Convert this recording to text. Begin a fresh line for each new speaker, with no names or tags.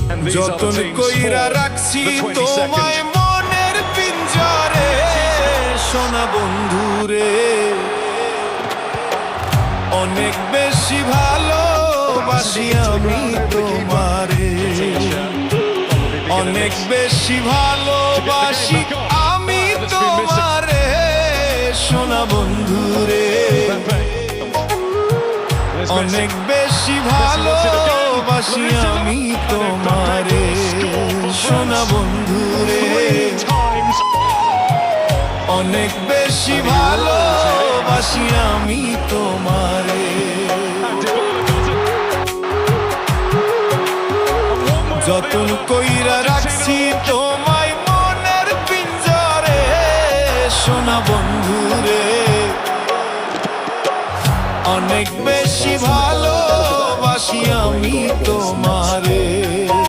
যতন কইরা রাখছি তোমায় মনের পিঞ্জরে, সোনা বন্ধুরে অনেক বেশি ভালোবাসি আমি তোমারে, অনেক বেশি ভালোবাসি আমি তোমারে, সোনা বন্ধুরে অনেক বেশি ভালোবাসি আমি তোমারে, সোনা বন্ধুরে অনেক বেশি ভালোবাসি আমি তোমারে। যতন কইরা রাখছি তোমায় মনের পিঞ্জরে, সোনা বন্ধুরে অনেক বেশি ভালোবাসি আমি তোমারে।